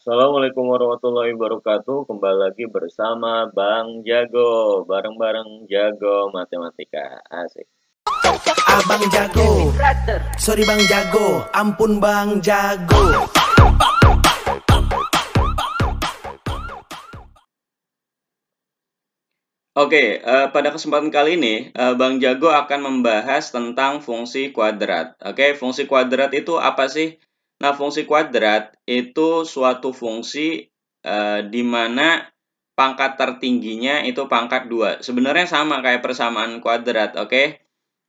Assalamualaikum warahmatullahi wabarakatuh. Kembali lagi bersama Bang Jago. Bareng-bareng Jago Matematika. Asik. Abang Jago, sorry Bang Jago, ampun Bang Jago. Oke, pada kesempatan kali ini, Bang Jago akan membahas tentang fungsi kuadrat. Oke, fungsi kuadrat itu apa sih? Nah, fungsi kuadrat itu suatu fungsi di mana pangkat tertingginya itu pangkat 2. Sebenarnya sama kayak persamaan kuadrat, oke?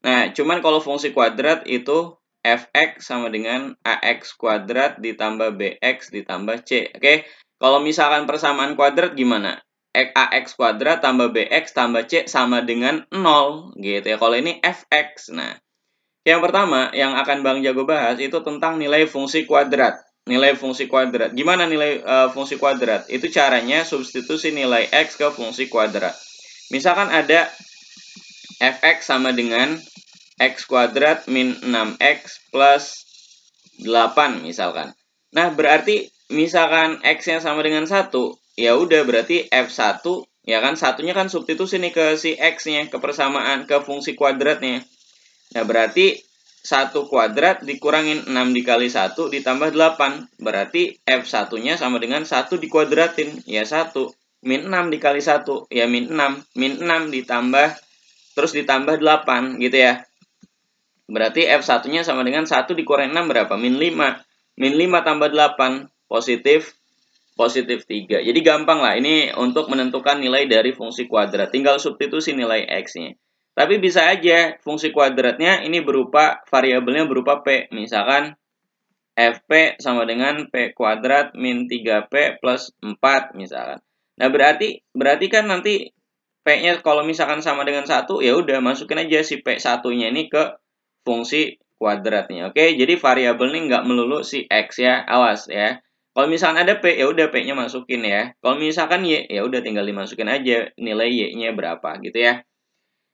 Nah, cuman kalau fungsi kuadrat itu fx sama dengan ax kuadrat ditambah bx ditambah c, oke? Kalau misalkan persamaan kuadrat gimana? Ax kuadrat tambah bx tambah c sama dengan 0 gitu ya. Kalau ini fx. Nah, yang pertama yang akan Bang Jago bahas itu tentang nilai fungsi kuadrat. Nilai fungsi kuadrat. Gimana nilai fungsi kuadrat? Itu caranya substitusi nilai x ke fungsi kuadrat. Misalkan ada fx sama dengan x kuadrat min 6x plus 8 misalkan. Nah, berarti misalkan x-nya sama dengan 1, ya udah berarti f1 ya kan, satunya kan substitusi nih ke si x-nya, ke persamaan ke fungsi kuadratnya. Nah, berarti 1 kuadrat dikurangin 6 dikali 1 ditambah 8. Berarti f1-nya sama dengan 1 dikuadratin, ya 1. Min 6 dikali 1, ya min 6. Min 6 ditambah, terus ditambah 8 gitu ya. Berarti F1-nya sama dengan 1 dikurangi 6 berapa? Min 5. Min 5 tambah 8, positif 3. Jadi gampang lah ini untuk menentukan nilai dari fungsi kuadrat. Tinggal substitusi nilai X-nya. Tapi bisa aja fungsi kuadratnya ini berupa, variabelnya berupa P. Misalkan Fp sama dengan P kuadrat min 3P plus 4 misalkan. Nah, berarti kan nanti P-nya kalau misalkan sama dengan 1, ya udah masukin aja si P1-nya ini ke fungsi kuadratnya. Oke, jadi variabel ini nggak melulu si X ya, awas ya. Kalau misalkan ada P, ya udah P-nya masukin ya. Kalau misalkan Y, ya udah tinggal dimasukin aja nilai Y-nya berapa gitu ya.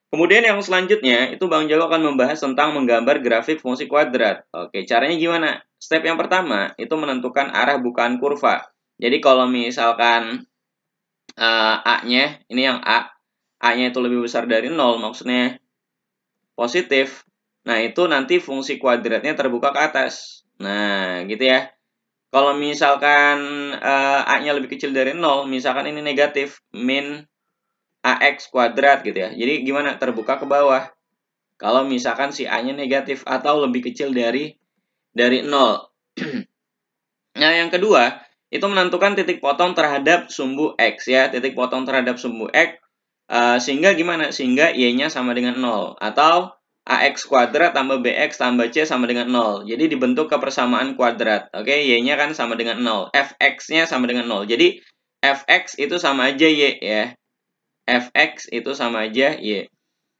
Kemudian yang selanjutnya, itu Bang Jago akan membahas tentang menggambar grafik fungsi kuadrat. Oke, caranya gimana? Step yang pertama, itu menentukan arah bukaan kurva. Jadi kalau misalkan A-nya, ini yang A-nya itu lebih besar dari 0, maksudnya positif. Nah, itu nanti fungsi kuadratnya terbuka ke atas. Nah, gitu ya. Kalau misalkan A-nya lebih kecil dari 0, misalkan ini negatif, min AX kuadrat gitu ya. Jadi gimana? Terbuka ke bawah. Kalau misalkan si A-nya negatif atau lebih kecil dari 0. Nah, yang kedua, itu menentukan titik potong terhadap sumbu X ya. Titik potong terhadap sumbu X, sehingga gimana? Sehingga Y-nya sama dengan 0. Atau AX kuadrat tambah BX tambah C sama dengan 0. Jadi dibentuk kepersamaan kuadrat. Oke, Y-nya kan sama dengan 0. Fx-nya sama dengan 0. Jadi Fx itu sama aja Y ya. Fx itu sama aja Y.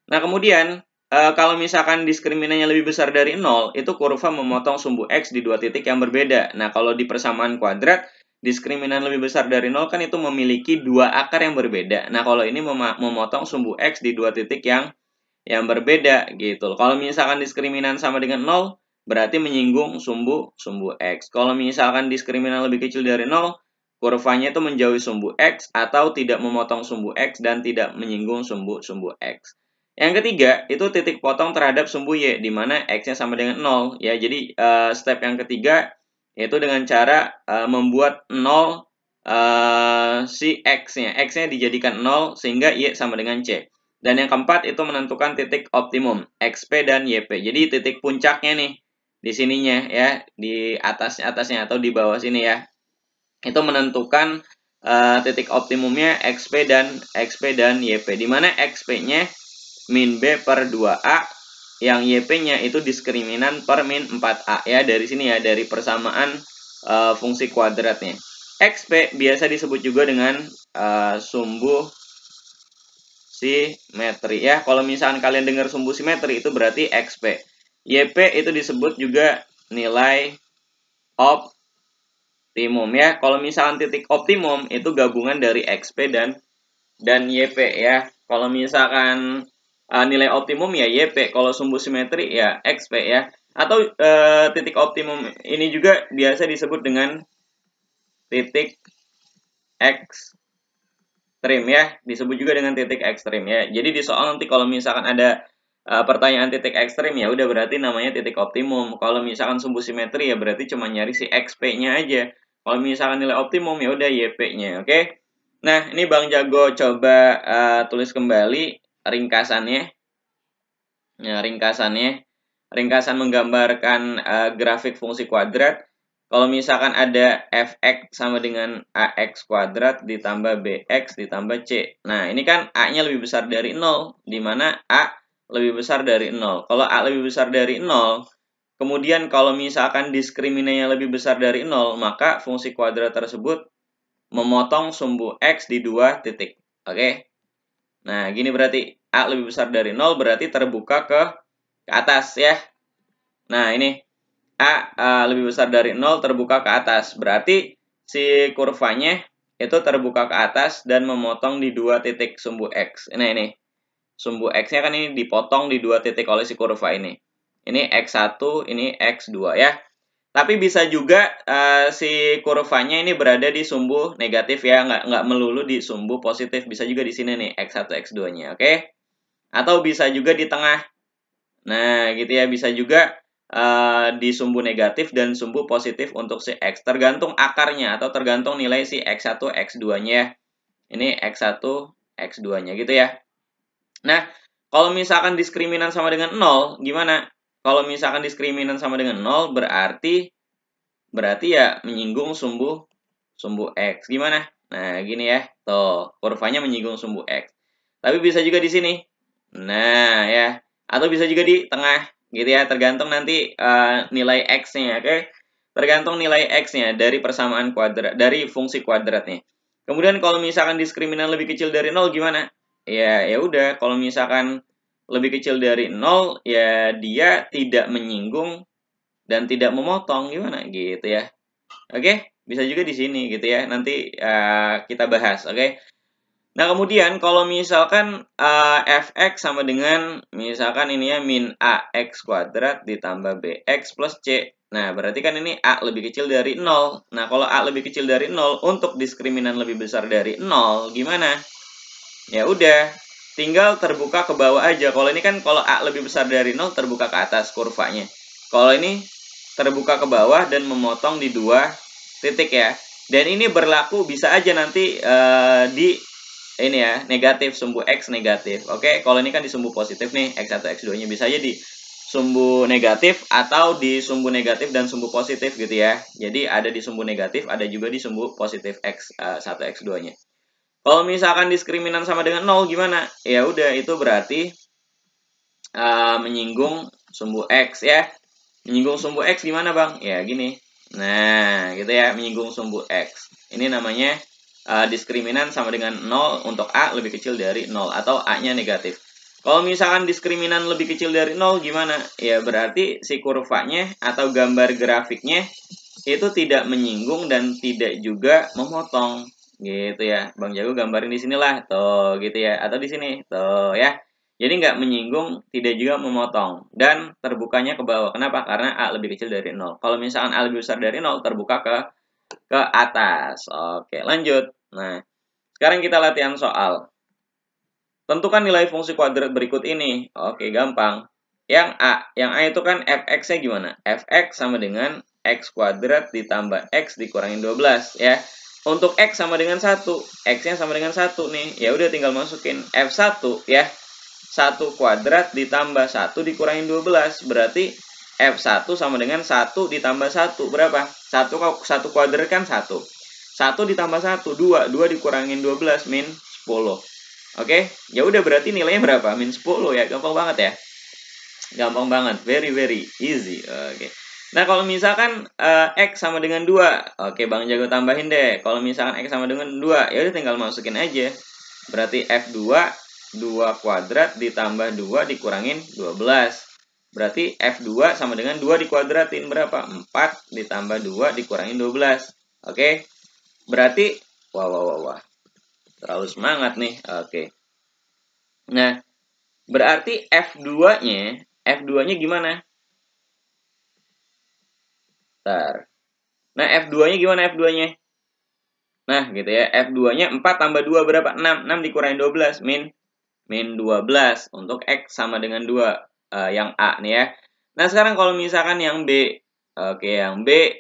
Nah, kemudian kalau misalkan diskriminannya lebih besar dari 0, itu kurva memotong sumbu X di dua titik yang berbeda. Nah, kalau di persamaan kuadrat, diskriminan lebih besar dari 0 kan itu memiliki dua akar yang berbeda. Nah, kalau ini memotong sumbu X di dua titik yang berbeda gitu. Kalau misalkan diskriminan sama dengan 0, berarti menyinggung sumbu X. Kalau misalkan diskriminan lebih kecil dari 0, kurvanya itu menjauhi sumbu X atau tidak memotong sumbu X dan tidak menyinggung sumbu X. Yang ketiga, itu titik potong terhadap sumbu Y, di mana X-nya sama dengan 0. Ya, jadi step yang ketiga, yaitu dengan cara membuat 0 si X-nya. X-nya dijadikan 0, sehingga Y sama dengan C. Dan yang keempat, itu menentukan titik optimum, XP dan YP. Jadi titik puncaknya nih, di sininya ya, di atasnya atau di bawah sini ya. Itu menentukan titik optimumnya XP dan YP. Di mana XP-nya min B per 2A, yang YP-nya itu diskriminan per min 4A ya, dari sini ya, dari persamaan fungsi kuadratnya. XP biasa disebut juga dengan sumbu simetri ya. Kalau misalkan kalian dengar sumbu simetri itu berarti XP. YP itu disebut juga nilai optimum ya. Kalau misalkan titik optimum itu gabungan dari XP dan YP ya. Kalau misalkan nilai optimum ya YP, kalau sumbu simetri ya XP ya. Atau titik optimum ini juga biasa disebut dengan titik ekstrim ya, disebut juga dengan titik ekstrim ya. Jadi di soal nanti kalau misalkan ada pertanyaan titik ekstrim ya udah berarti namanya titik optimum. Kalau misalkan sumbu simetri ya berarti cuma nyari si XP-nya aja. Kalau misalkan nilai optimum ya udah YP-nya, oke? Nah, ini Bang Jago coba tulis kembali ringkasannya. Nah, ringkasan menggambarkan grafik fungsi kuadrat. Kalau misalkan ada fx sama dengan ax kuadrat ditambah bx ditambah c. Nah, ini kan a-nya lebih besar dari 0, di mana a lebih besar dari 0. Kalau a lebih besar dari 0, kemudian kalau misalkan diskriminannya lebih besar dari 0, maka fungsi kuadrat tersebut memotong sumbu x di dua titik. Oke? Nah, gini berarti a lebih besar dari 0 berarti terbuka ke atas ya. Nah, ini A lebih besar dari 0 terbuka ke atas. Berarti si kurvanya itu terbuka ke atas dan memotong di dua titik sumbu X. Nah, ini. Sumbu X-nya kan ini dipotong di dua titik oleh si kurva ini. Ini X1, ini X2 ya. Tapi bisa juga si kurvanya ini berada di sumbu negatif ya. Nggak melulu di sumbu positif. Bisa juga di sini nih, X1, X2-nya. Oke? Atau bisa juga di tengah. Nah, gitu ya. Bisa juga di sumbu negatif dan sumbu positif untuk si X. Tergantung akarnya atau tergantung nilai si X1, X2-nya. Ini X1, X2-nya gitu ya. Nah, kalau misalkan diskriminan sama dengan 0, gimana? Kalau misalkan diskriminan sama dengan 0, berarti ya menyinggung sumbu X. Gimana? Nah, gini ya. Tuh, kurvanya menyinggung sumbu X. Tapi bisa juga di sini. Nah, ya. Atau bisa juga di tengah, gitu ya. Tergantung nanti nilai X-nya, oke? Tergantung nilai X-nya dari persamaan kuadrat, dari fungsi kuadratnya. Kemudian kalau misalkan diskriminan lebih kecil dari 0 gimana? Ya udah, kalau misalkan lebih kecil dari 0, ya dia tidak menyinggung dan tidak memotong, gimana gitu ya. Oke, bisa juga di sini gitu ya. Nanti kita bahas, oke? Nah, kemudian kalau misalkan fx sama dengan misalkan ini ya min ax kuadrat ditambah bx plus c. Nah, berarti kan ini a lebih kecil dari 0. Nah, kalau a lebih kecil dari 0 untuk diskriminan lebih besar dari 0 gimana? Ya udah, tinggal terbuka ke bawah aja. Kalau ini kan kalau a lebih besar dari 0 terbuka ke atas kurvanya. Kalau ini terbuka ke bawah dan memotong di dua titik ya. Dan ini berlaku bisa aja nanti di ini ya, negatif, sumbu X negatif. Oke, kalau ini kan di sumbu positif nih, X1, X2-nya bisa aja di sumbu negatif atau di sumbu negatif dan sumbu positif gitu ya. Jadi ada di sumbu negatif, ada juga di sumbu positif X1, X2-nya. Kalau misalkan diskriminan sama dengan 0 gimana? Ya udah, itu berarti menyinggung sumbu X ya. Menyinggung sumbu X gimana bang? Ya gini. Nah, gitu ya, menyinggung sumbu X. Ini namanya diskriminan sama dengan 0 untuk A lebih kecil dari 0 atau A-nya negatif. Kalau misalkan diskriminan lebih kecil dari 0 gimana? Ya berarti si kurvanya atau gambar grafiknya itu tidak menyinggung dan tidak juga memotong gitu ya. Bang Jago gambarin di sinilah tuh gitu ya, atau di sini tuh ya. Jadi nggak menyinggung, tidak juga memotong dan terbukanya ke bawah. Kenapa? Karena A lebih kecil dari 0. Kalau misalkan A lebih besar dari 0 terbuka ke atas. Oke, lanjut. Nah, sekarang kita latihan soal. Tentukan nilai fungsi kuadrat berikut ini. Oke, gampang. Yang A itu kan fx-nya gimana? Fx sama dengan x kuadrat ditambah x dikurangin 12 ya. Untuk x sama dengan 1, x-nya sama dengan 1 nih. Ya udah tinggal masukin f1 ya. 1 kuadrat ditambah 1 dikurangin 12. Berarti f1 sama dengan 1 ditambah 1 berapa? 1 kuadrat kan 1. 1 ditambah 1 2, 2 dikurangin 12 min 10. Oke, ya udah berarti nilainya berapa? Min 10 ya, gampang banget ya. Gampang banget, very easy. Oke. Nah, kalau misalkan X sama dengan 2. Oke, Bang Jago tambahin deh. Kalau misalkan X sama dengan 2, ya udah tinggal masukin aja. Berarti F2 2 kuadrat ditambah 2 dikurangin 12. Berarti F2 sama dengan 2 dikuadratin berapa? 4 ditambah 2 dikurangin 12. Oke. Berarti wah. Terlalu semangat nih. Oke. Nah, berarti F2-nya gimana? Ntar. Nah, F2-nya gimana F2-nya? Nah, gitu ya. F2-nya 4 tambah 2 berapa? 6. 6 dikurangi 12, min 12 untuk X sama dengan 2. Yang A nih ya. Nah, sekarang kalau misalkan yang B. Oke, yang B.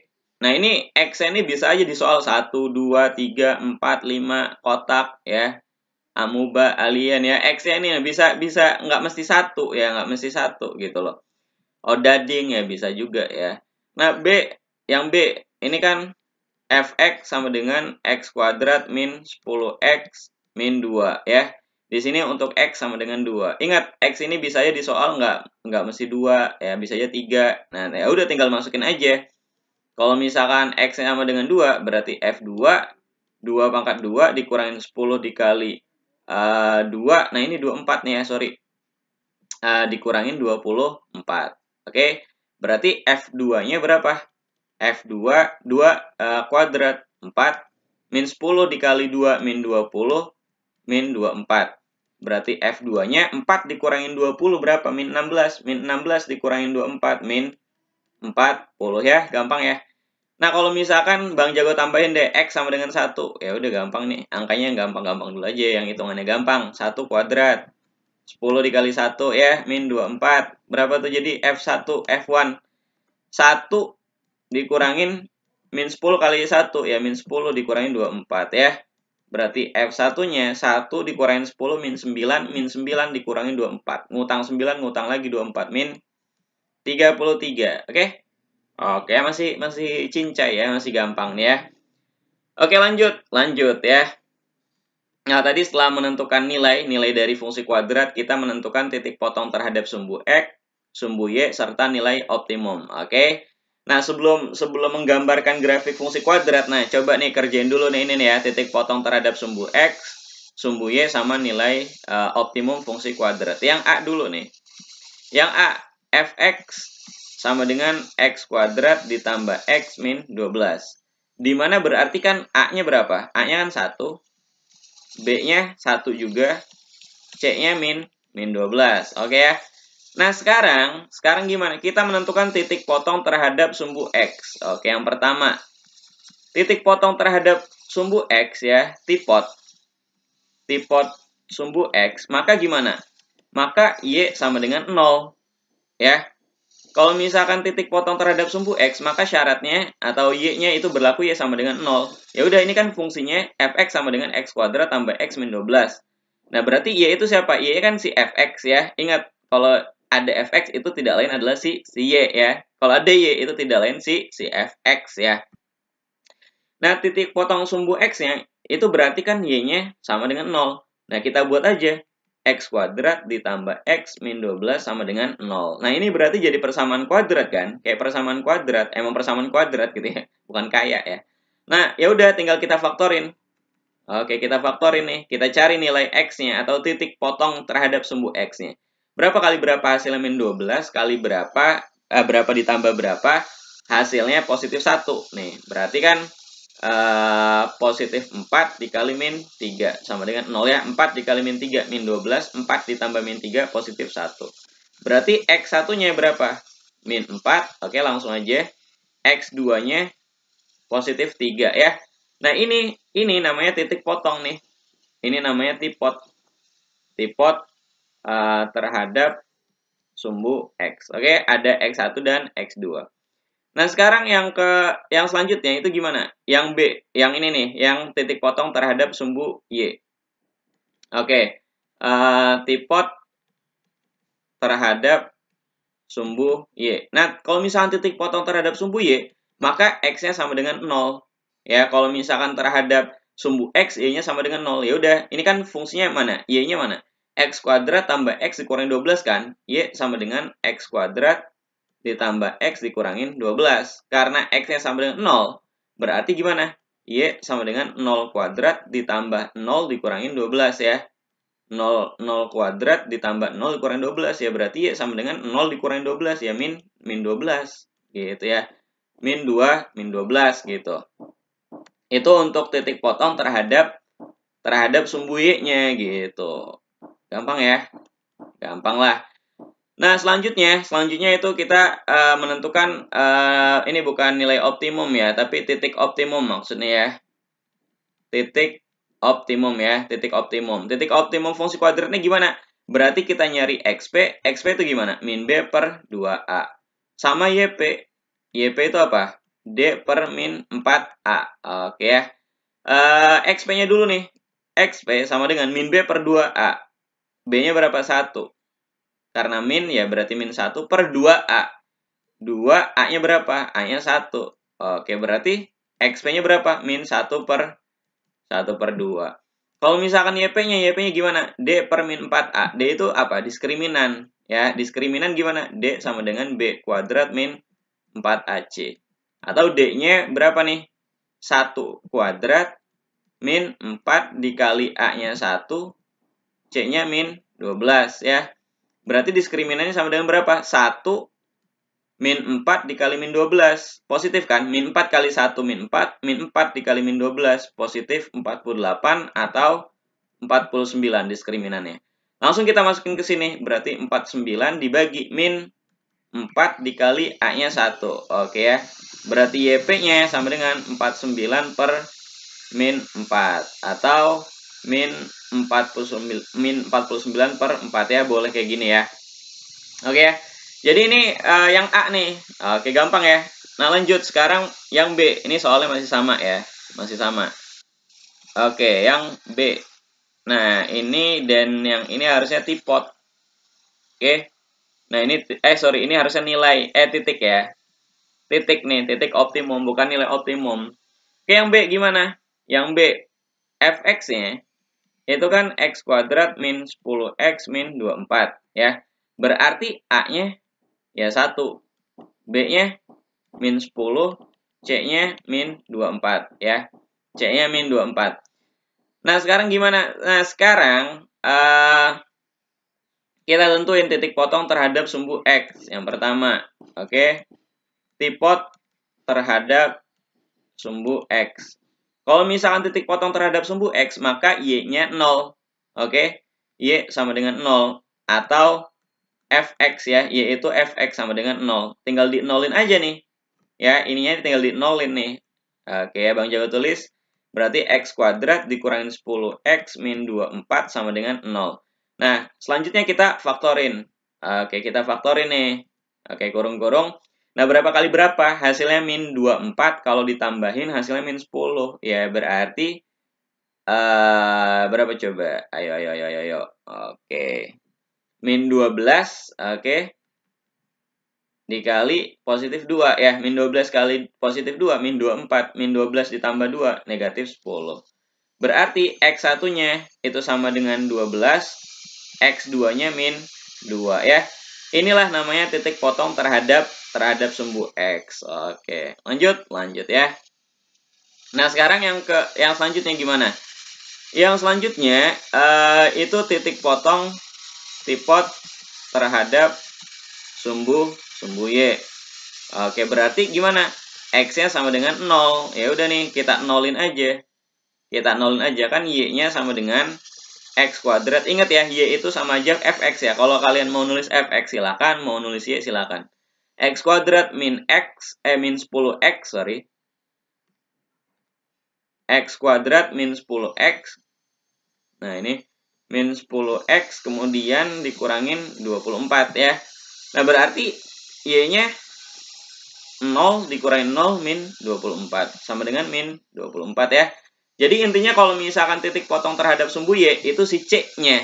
Nah, ini X ini bisa aja di soal 1, 2, 3, 4, 5, kotak ya. Amuba, alien ya. X-nya ini bisa nggak mesti 1 ya, nggak mesti 1 gitu loh. Odading ya bisa juga ya. Nah, B, yang B ini kan fx sama dengan x kuadrat min 10x min 2 ya. Di sini untuk x sama dengan 2. Ingat, x ini bisa aja di soal nggak mesti 2 ya, bisa aja 3. Nah, ya udah tinggal masukin aja. Kalau misalkan x sama dengan 2, berarti f2 2 pangkat 2 dikurangin 10 dikali 2. Nah, ini 24 nih ya, sorry. Dikurangin 24. Oke. Berarti f2-nya berapa? F2 2 kuadrat 4 min 10 dikali 2 min 20 min 24. Berarti F2-nya 4 dikurangin 20 berapa? Min 16. Min 16 dikurangin 24 min 40 ya, gampang ya. Nah, kalau misalkan Bang Jago tambahin deh X sama dengan 1. Ya udah gampang nih. Angkanya yang gampang-gampang dulu aja, yang hitungannya gampang. 1 kuadrat 10 dikali 1 ya, min 24. Berapa tuh jadi F1, F1. 1 dikurangin min 10 kali 1 ya, min 10 dikurangin 24 ya. Berarti F1-nya 1 dikurangin 10 min 9, min 9 dikurangin 24. Ngutang 9, ngutang lagi 24 min 33. Oke? Oke, masih cincai ya, masih gampang nih ya. Oke, lanjut ya. Nah, tadi setelah menentukan nilai dari fungsi kuadrat, kita menentukan titik potong terhadap sumbu X, sumbu Y, serta nilai optimum. Oke? Nah, sebelum menggambarkan grafik fungsi kuadrat, nah coba nih kerjain dulu nih ini nih ya, titik potong terhadap sumbu X, sumbu Y, sama nilai optimum fungsi kuadrat. Yang A dulu nih. Yang A, fx sama dengan x kuadrat ditambah x min 12. Dimana berarti kan A-nya berapa? A-nya kan 1, B-nya 1 juga, C-nya min 12. Oke ya. Nah, sekarang gimana? Kita menentukan titik potong terhadap sumbu X. Oke, yang pertama. Titik potong terhadap sumbu X ya, tipot sumbu X, maka gimana? Maka Y sama dengan 0. Ya. Kalau misalkan titik potong terhadap sumbu X, maka syaratnya atau Y-nya itu berlaku Y sama dengan 0. Ya udah, ini kan fungsinya fx sama dengan x kuadrat tambah x min 12. Nah, berarti Y itu siapa? Y kan si fx ya. Ingat, kalau ada fx itu tidak lain adalah si Y ya. Kalau ada Y itu tidak lain si fx ya. Nah, titik potong sumbu X-nya itu berarti kan Y-nya sama dengan 0. Nah, kita buat aja x kuadrat ditambah x min 12 sama dengan 0. Nah, ini berarti jadi persamaan kuadrat kan? Kayak persamaan kuadrat, emang persamaan kuadrat gitu ya, bukan kayak ya. Nah, ya udah tinggal kita faktorin. Oke, kita faktorin nih. Kita cari nilai x-nya atau titik potong terhadap sumbu x-nya. Berapa kali berapa hasilnya min 12 kali berapa berapa ditambah berapa hasilnya positif 1. Nih, berarti kan positif 4 dikali min 3 sama dengan 0 ya. 4 dikali min 3 min 12, 4 ditambah min 3 positif 1. Berarti X1-nya berapa? Min 4. Oke, langsung aja. X2-nya positif 3 ya. Nah, ini namanya titik potong nih. Ini namanya tipot terhadap sumbu X. Oke, ada X1 dan X2. Nah, sekarang yang selanjutnya itu gimana? Yang B, yang ini nih, yang titik potong terhadap sumbu Y. Oke, tipot terhadap sumbu Y. Nah, kalau misalkan titik potong terhadap sumbu Y, maka X-nya sama dengan 0. Ya, kalau misalkan terhadap sumbu X, Y-nya sama dengan 0. Ya udah, ini kan fungsinya mana? Y-nya mana? X kuadrat tambah X dikurangi 12 kan? Y sama dengan X kuadrat ditambah X dikurangin 12. Karena X-nya sama dengan 0, berarti gimana? Y sama dengan 0 kuadrat ditambah 0 dikurangin 12 ya. 0 kuadrat ditambah 0 dikurangin 12 ya. Berarti Y sama dengan 0 dikurangin 12 ya. Min 12 gitu ya. Min 2, min 12 gitu. Itu untuk titik potong terhadap sumbu Y-nya gitu. Gampang ya? Gampang lah. Nah, selanjutnya itu kita menentukan ini bukan nilai optimum ya, tapi titik optimum maksudnya ya. titik optimum ya, titik optimum. Titik optimum fungsi kuadratnya gimana? Berarti kita nyari XP, XP itu gimana? Min B per 2A. Sama YP. YP itu apa? D per min 4A. Oke ya. XP-nya dulu nih. XP sama dengan min B per 2A. B-nya berapa? 1. Karena min ya berarti min 1 per 2A. 2A-nya berapa? A-nya 1. Oke, berarti XP-nya berapa? Min 1 per 2. Kalau misalkan YP-nya gimana? D per min 4A. D itu apa? Diskriminan. Ya, diskriminan gimana? D sama dengan B kuadrat min 4AC. Atau D-nya berapa nih? 1 kuadrat min 4 dikali A-nya 1, C-nya min 12 ya. Berarti diskriminannya sama dengan berapa? 1 min 4 dikali min 12. Positif kan? Min 4 kali 1 min 4. Min 4 dikali min 12. Positif 48 atau 49 diskriminannya. Langsung kita masukin ke sini. Berarti 49 dibagi min 4 dikali A-nya 1. Oke ya. Berarti YP-nya sama dengan 49 per min 4. Atau min 49 per 4 ya. Boleh kayak gini ya. Oke ya. Jadi ini yang A nih. Oke, gampang ya. Nah, lanjut sekarang yang B. Ini soalnya masih sama ya. Masih sama. Oke, yang B. Nah, ini dan yang ini harusnya tipot. Oke. Nah, ini ini harusnya nilai titik ya. Titik nih, titik optimum bukan nilai optimum. Oke, yang B gimana? Yang B fx-nya itu kan x kuadrat min 10x min 24 ya. Berarti A-nya ya 1. B-nya min 10, C-nya min 24 ya. C-nya min 24. Nah, sekarang gimana? Nah, sekarang kita tentuin titik potong terhadap sumbu X. Yang pertama, oke. Tipot terhadap sumbu X. Kalau misalkan titik potong terhadap sumbu X, maka Y-nya 0. Oke. Y sama dengan 0. Atau fx ya, yaitu fx sama dengan 0. Tinggal di nolin aja nih. Ya, ininya tinggal di nolin nih. Oke ya, Bang Jago tulis. Berarti x kuadrat dikurangin 10x min 24 sama dengan 0. Nah, selanjutnya kita faktorin. Oke, kita faktorin nih. Oke, kurung-kurung. Nah, berapa kali berapa? Hasilnya min 24. Kalau ditambahin hasilnya min 10. Ya, berarti berapa coba? Ayo. Oke. Min 12, oke. Dikali positif 2 ya. Min 12 kali positif 2, min 24. Min 12 ditambah 2, negatif 10. Berarti X1-nya itu sama dengan 12. X2-nya min 2 ya. Inilah namanya titik potong terhadap sumbu X. Oke, lanjut ya. Nah, sekarang yang selanjutnya gimana? Yang selanjutnya itu titik potong tipot terhadap sumbu Y. Oke, berarti gimana? X-nya sama dengan 0. Ya udah nih, kita nolin aja. Kan Y-nya sama dengan X kuadrat. Ingat ya, Y itu sama aja fx ya. Kalau kalian mau nulis fx silakan, mau nulis Y silakan. X kuadrat min 10x, sorry. X kuadrat min 10x. Nah, ini min 10x kemudian dikurangin 24 ya. Nah, berarti Y-nya 0 dikurangin 0 min 24 sama dengan min 24 ya. Jadi intinya kalau misalkan titik potong terhadap sumbu Y itu si C-nya.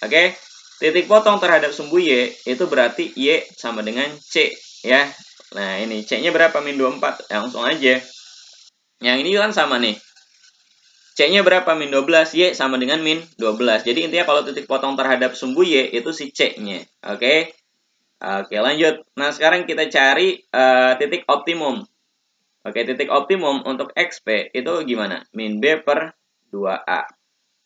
Oke. Titik potong terhadap sumbu Y itu berarti Y sama dengan C ya. Nah, ini C-nya berapa? Min 24. Langsung aja. Yang ini kan sama nih. C-nya berapa? Min 12. Y sama dengan min 12. Jadi intinya kalau titik potong terhadap sumbu Y itu si C-nya. Oke. Oke, lanjut. Nah, sekarang kita cari titik optimum. Oke, titik optimum untuk XP itu gimana? Min B per 2A.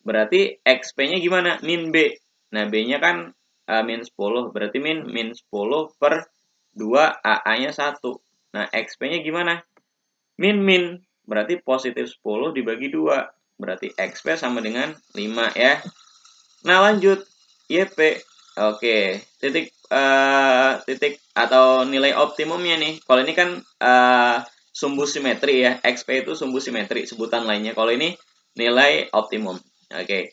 Berarti XP-nya gimana? Min B. Nah, B-nya kan min 10. Berarti min 10 per 2 AA-nya 1. Nah, XP-nya gimana? Min. Berarti positif 10 dibagi 2. Berarti XP sama dengan 5 ya. Nah, lanjut. YP. Oke, titik atau nilai optimumnya nih. Kalau ini kan sumbu simetri ya. XP itu sumbu simetri, sebutan lainnya. Kalau ini nilai optimum. Oke.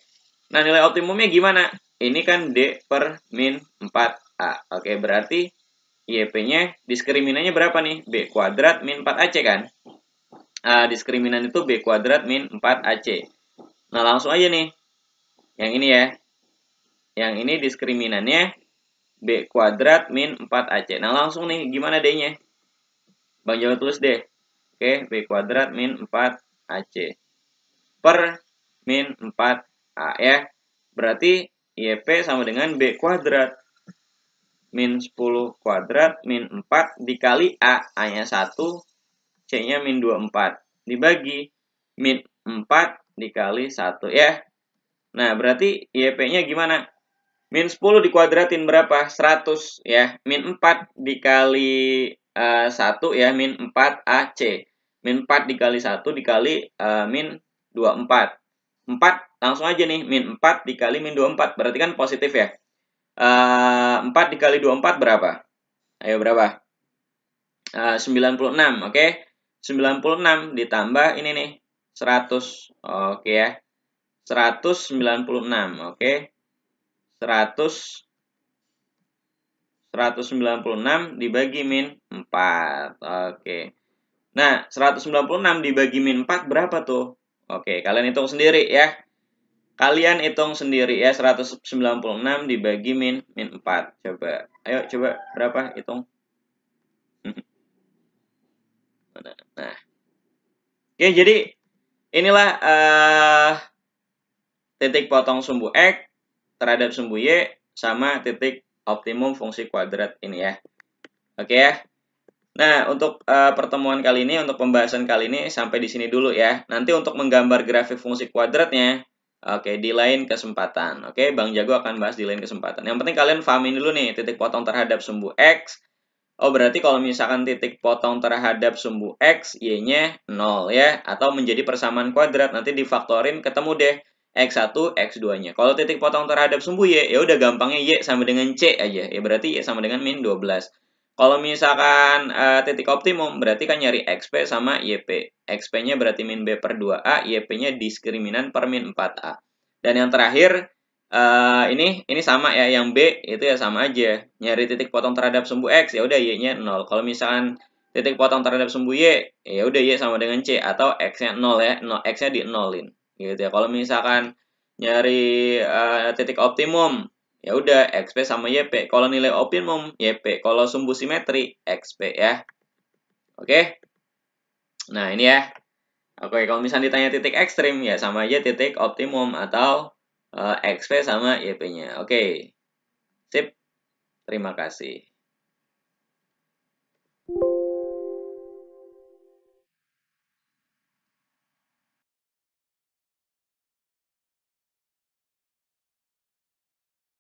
Nah, nilai optimumnya gimana? Ini kan D per min 4A. Oke, berarti YP-nya diskriminannya berapa nih? B kuadrat min 4AC kan? Diskriminan itu B kuadrat min 4AC. Nah, langsung aja nih. Yang ini ya. Yang ini diskriminannya B kuadrat min 4AC. Nah, langsung nih, gimana D-nya? Bang Jawa tulis deh. Oke, B kuadrat min 4AC. Per min 4A ya. Berarti YP sama dengan B kuadrat min 10 kuadrat min 4 dikali A. A-nya 1, C-nya min 24. Dibagi min 4 dikali 1 ya. Nah, berarti YP-nya gimana? Min 10 dikuadratin berapa? 100 ya. Min 4 dikali 1 ya. Min 4 AC. Min 4 dikali 1 dikali min 24. 4 langsung aja nih. Min 4 dikali min 24. Berarti kan positif ya. 4 dikali 24 berapa? Ayo berapa? 96. Oke. 96 ditambah ini nih. 100. Oke ya. 196. Oke. 196 dibagi min 4. Oke. Nah, 196 dibagi min 4 berapa tuh? Oke, kalian hitung sendiri ya. Kalian hitung sendiri ya, 196 dibagi min 4. Coba. Ayo coba berapa hitung? Nah. Oke, jadi inilah titik potong sumbu X terhadap sumbu Y sama titik optimum fungsi kuadrat ini ya. Oke ya. Nah, untuk pertemuan kali ini, untuk pembahasan kali ini sampai di sini dulu ya. Nanti untuk menggambar grafik fungsi kuadratnya, oke, di lain kesempatan. Oke, Bang Jago akan bahas di lain kesempatan. Yang penting kalian pahamin dulu nih, titik potong terhadap sumbu X. Oh, berarti kalau misalkan titik potong terhadap sumbu X, Y-nya 0 ya. Atau menjadi persamaan kuadrat, nanti difaktorin ketemu deh X1, X2-nya. Kalau titik potong terhadap sumbu Y, ya udah gampangnya Y sama dengan C aja. Ya berarti Y sama dengan min 12. Kalau misalkan titik optimum, berarti kan nyari XP sama YP. XP-nya berarti min B per 2A, YP-nya diskriminan per min 4A. Dan yang terakhir, ini sama ya, yang B itu ya sama aja. Nyari titik potong terhadap sumbu X, ya udah Y-nya 0. Kalau misalkan titik potong terhadap sumbu Y, ya udah Y sama dengan C, atau X-nya 0 ya, X-nya di nolin. Gitu ya. Kalau misalkan nyari titik optimum, ya udah XP sama YP. Kalau nilai optimum YP, kalau sumbu simetri XP ya. Oke. Nah, ini ya. Oke, kalau misalnya ditanya titik ekstrim ya sama aja titik optimum atau XP sama YP-nya. Oke. Sip. Terima kasih.